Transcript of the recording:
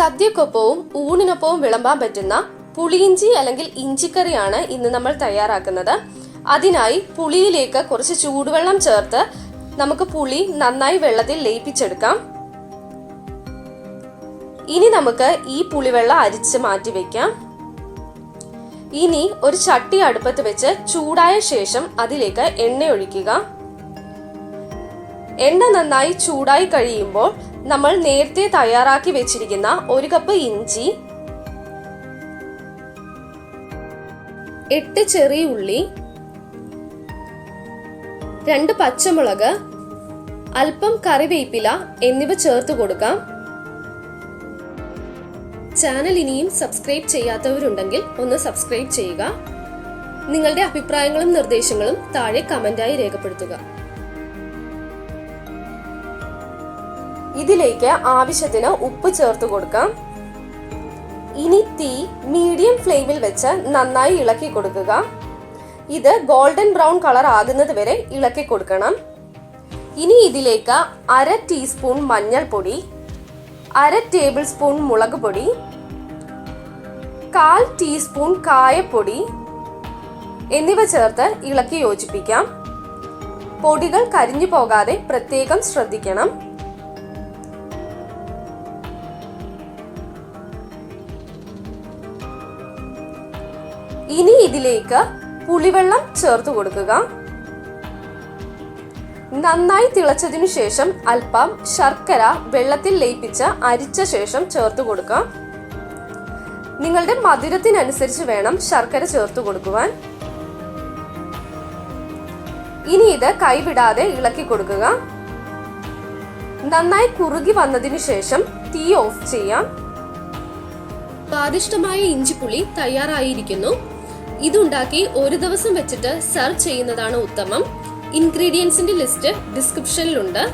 സദ്യക്കൊപ്പവും ഊണിനൊപ്പവും വിളമ്പാൻ പറ്റുന്ന പുളിയിഞ്ചി അല്ലെങ്കിൽ ഇഞ്ചിക്കറിയാണ് ഇന്ന് നമ്മൾ തയ്യാറാക്കുന്നത്. അതിനായി പുളിയിലേക്ക് കുറച്ച് ചൂടുവെള്ളം ചേർത്ത് നമുക്ക് പുളി നന്നായി വെള്ളത്തിൽ ലയിപ്പിച്ചെടുക്കാം. ഇനി നമുക്ക് ഈ പുളിവെള്ളം അരിച്ച് മാറ്റി വെക്കാം. ഇനി ഒരു ചട്ടി അടുപ്പത്ത് വെച്ച് ചൂടായ ശേഷം അതിലേക്ക് എണ്ണ ഒഴിക്കുക. എണ്ണ നന്നായി ചൂടായി കഴിയുമ്പോൾ നമ്മൾ നേരത്തെ തയ്യാറാക്കി വെച്ചിരിക്കുന്ന 1 കപ്പ് ഇഞ്ചി, 8 ചെറിയ ഉള്ളി, 2 പച്ചമുളക്, അല്പം കറിവേപ്പില എന്നിവ ചേർത്ത് കൊടുക്കാം. ചാനൽ ഇനിയും സബ്സ്ക്രൈബ് ചെയ്യാത്തവരുണ്ടെങ്കിൽ ഒന്ന് സബ്സ്ക്രൈബ് ചെയ്യുക. നിങ്ങളുടെ അഭിപ്രായങ്ങളും നിർദ്ദേശങ്ങളും താഴെ കമന്റായി രേഖപ്പെടുത്തുക. ഇതിലേക്ക് ആവശ്യത്തിന് ഉപ്പ് ചേർത്ത് കൊടുക്കാം. ഇനി തീ മീഡിയം ഫ്ലെയിമിൽ വെച്ച് നന്നായി ഇളക്കി കൊടുക്കുക. ഇത് ഗോൾഡൻ ബ്രൗൺ കളർ ആകുന്നത് വരെ ഇളക്കി കൊടുക്കണം. ഇനി ഇതിലേക്ക് 1/2 ടീസ്പൂൺ മഞ്ഞൾപ്പൊടി, 1/2 ടേബിൾ സ്പൂൺ മുളക് പൊടി, 1/4 ടീസ്പൂൺ കായപ്പൊടി എന്നിവ ചേർത്ത് ഇളക്കി യോജിപ്പിക്കാം. പൊടികൾ കരിഞ്ഞു പോകാതെ പ്രത്യേകം ശ്രദ്ധിക്കണം. ഇനി ഇതിലേക്ക് പുളിവെള്ളം ചേർത്ത് കൊടുക്കുക. നന്നായി തിളച്ചതിനു ശേഷം അല്പം ശർക്കര വെള്ളത്തിൽ ലയിപ്പിച്ച് അരിച്ച ശേഷം ചേർത്ത് കൊടുക്കാം. നിങ്ങളുടെ മധുരത്തിനനുസരിച്ച് വേണം ശർക്കര ചേർത്ത് കൊടുക്കുവാൻ. ഇനി ഇത് കൈവിടാതെ ഇളക്കി കൊടുക്കുക. നന്നായി കുറുകി വന്നതിനു ശേഷം തീ ഓഫ് ചെയ്യാം. സ്വാദിഷ്ടമായ ഇഞ്ചിപ്പുളി തയ്യാറായിരിക്കുന്നു. ഇതുണ്ടാക്കി ഒരു ദിവസം വെച്ചിട്ട് സെർവ് ചെയ്യുന്നതാണ് ഉത്തമം. ഇൻഗ്രീഡിയൻസിന്റെ ലിസ്റ്റ് ഡിസ്ക്രിപ്ഷനിലുണ്ട്.